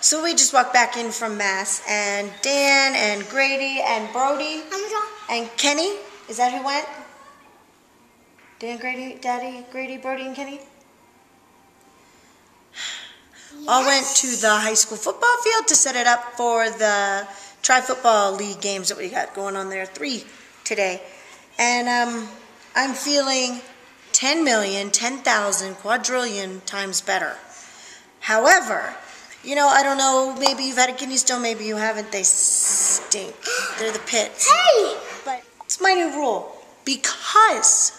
So we just walked back in from Mass, and Dan and Grady and Brody and Kenny, is that who went? Dan, Grady, Daddy, Grady, Brody, and Kenny? Yes. All went to the high school football field to set it up for the tri-football league games that we got going on there, 3 today. And I'm feeling 10 million, 10,000, quadrillion times better. However, you know, I don't know, maybe you've had a kidney stone, maybe you haven't. They stink. They're the pits. Hey! But it's my new rule. Because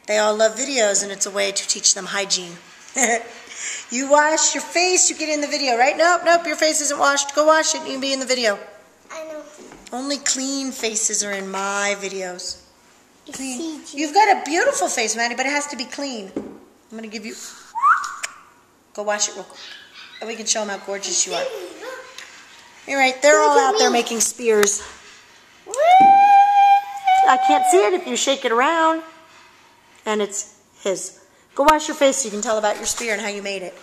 they all love videos and it's a way to teach them hygiene. You wash your face, you get in the video, right? Nope, your face isn't washed. Go wash it and you can be in the video. I know. Only clean faces are in my videos. Clean. You've got a beautiful face, Maddie, but it has to be clean. I'm going to give you... Go wash it real quick. And we can show them how gorgeous you are. You're right, they're all out there making spears. I can't see it if you shake it around. And it's his. Go wash your face so you can tell about your spear and how you made it.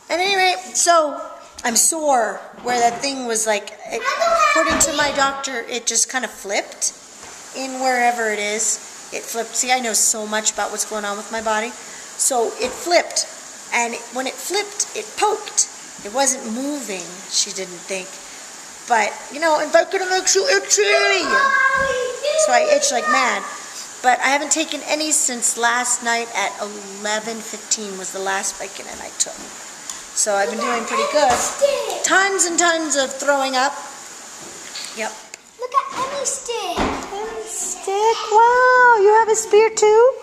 At any rate, so I'm sore where that thing was like, according to my doctor, it just kind of flipped in wherever it is. It flipped. See, I know so much about what's going on with my body. So it flipped. And when it flipped, it poked. It wasn't moving, she didn't think. But, you know, and that could make you itchy. So I itch like mad. But I haven't taken any since last night at 11:15 was the last Vicodin I took. So I've been doing pretty good. Tons and tons of throwing up. Yep. Look at Emmy's stick. Emmy's stick? Wow, you have a spear too?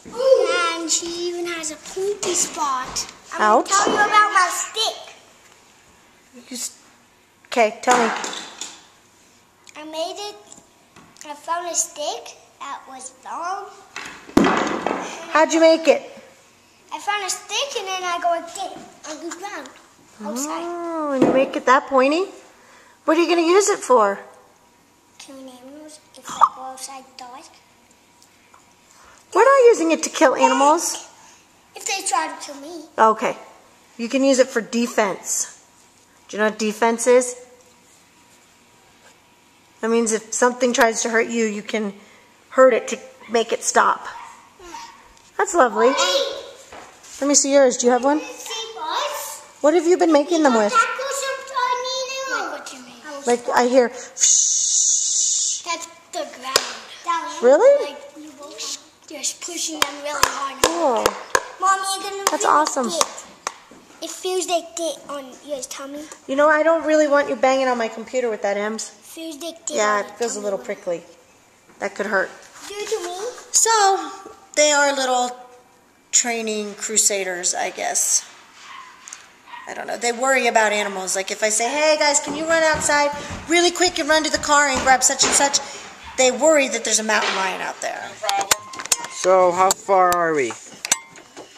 And she even has a pointy spot. I'm Ouch. going to tell you about my stick. Okay, tell me. I made it. I found a stick that was long. How'd you make it? I found a stick and then I go like this on the ground outside. Oh, and you make it that pointy? What are you going to use it for? Killing animals if they go outside dark. We're not using it to kill animals. If they try to kill me. Okay. You can use it for defense. Do you know what defense is? That means if something tries to hurt you, you can hurt it to make it stop. That's lovely. Let me see yours. Do you have one? What have you been making them with? Like I hear. That's the ground. Really? Like you just pushing them really hard. Cool. Mommy, you're gonna. That's awesome. It feels like that on your tummy. You know, I don't really want you banging on my computer with that, Ems. Feels like that. Yeah, it feels a little prickly. That could hurt. Do it to me. So, they are little training crusaders, I guess. I don't know. They worry about animals. Like if I say, hey guys, can you run outside really quick and run to the car and grab such and such? They worry that there's a mountain lion out there. No problem. So, how far are we?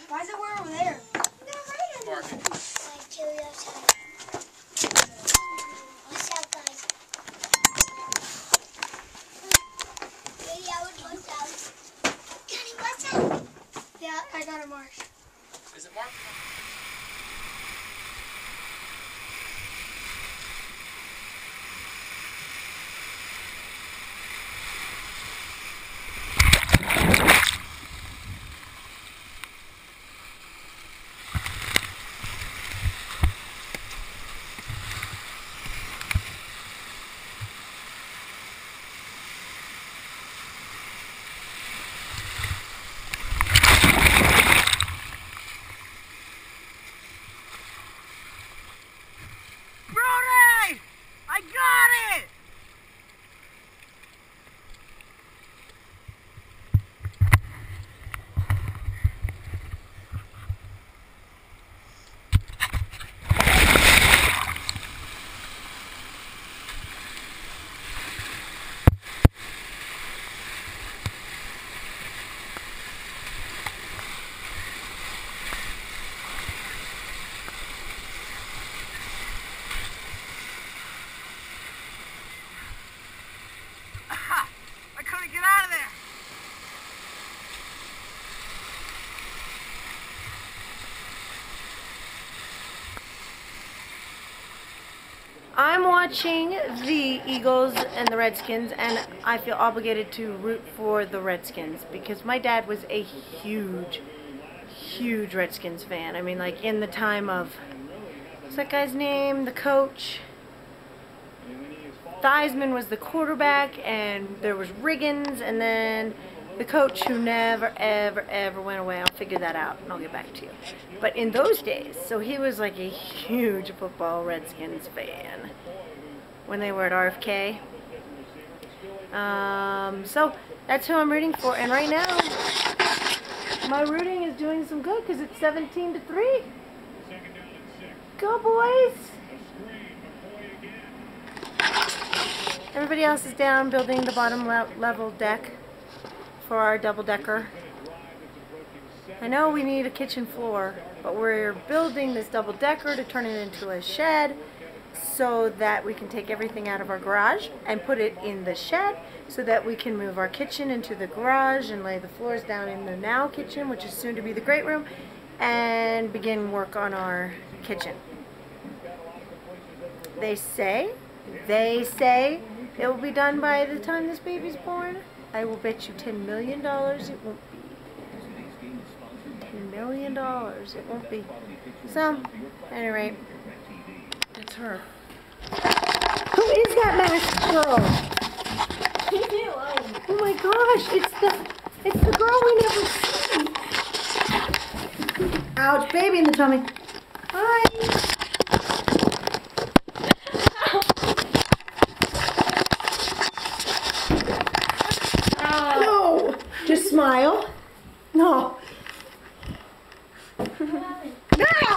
Why is it way over there? Yeah, I got a mark. Is it marked? I'm watching the Eagles and the Redskins, and I feel obligated to root for the Redskins because my dad was a huge Redskins fan. I mean, like in the time of, what's that guy's name? The coach. Theismann was the quarterback, and there was Riggins, and then the coach who never, ever went away. I'll figure that out, and I'll get back to you. But in those days, so he was like a huge football Redskins fan when they were at RFK. So that's who I'm rooting for. And right now, my rooting is doing some good because it's 17-3. Go, boys! Everybody else is down building the bottom level deck for our double-decker. I know we need a kitchen floor, but we're building this double-decker to turn it into a shed so that we can take everything out of our garage and put it in the shed so that we can move our kitchen into the garage and lay the floors down in the now kitchen, which is soon to be the great room, and begin work on our kitchen. They say it will be done by the time this baby's born. I will bet you $10 million it won't be. $10 million it won't be. So, at any rate, it's her. Who is that masked girl? Oh my gosh, it's the girl we never see. Ouch, baby in the tummy. Hi. No, just smile. No. Ah!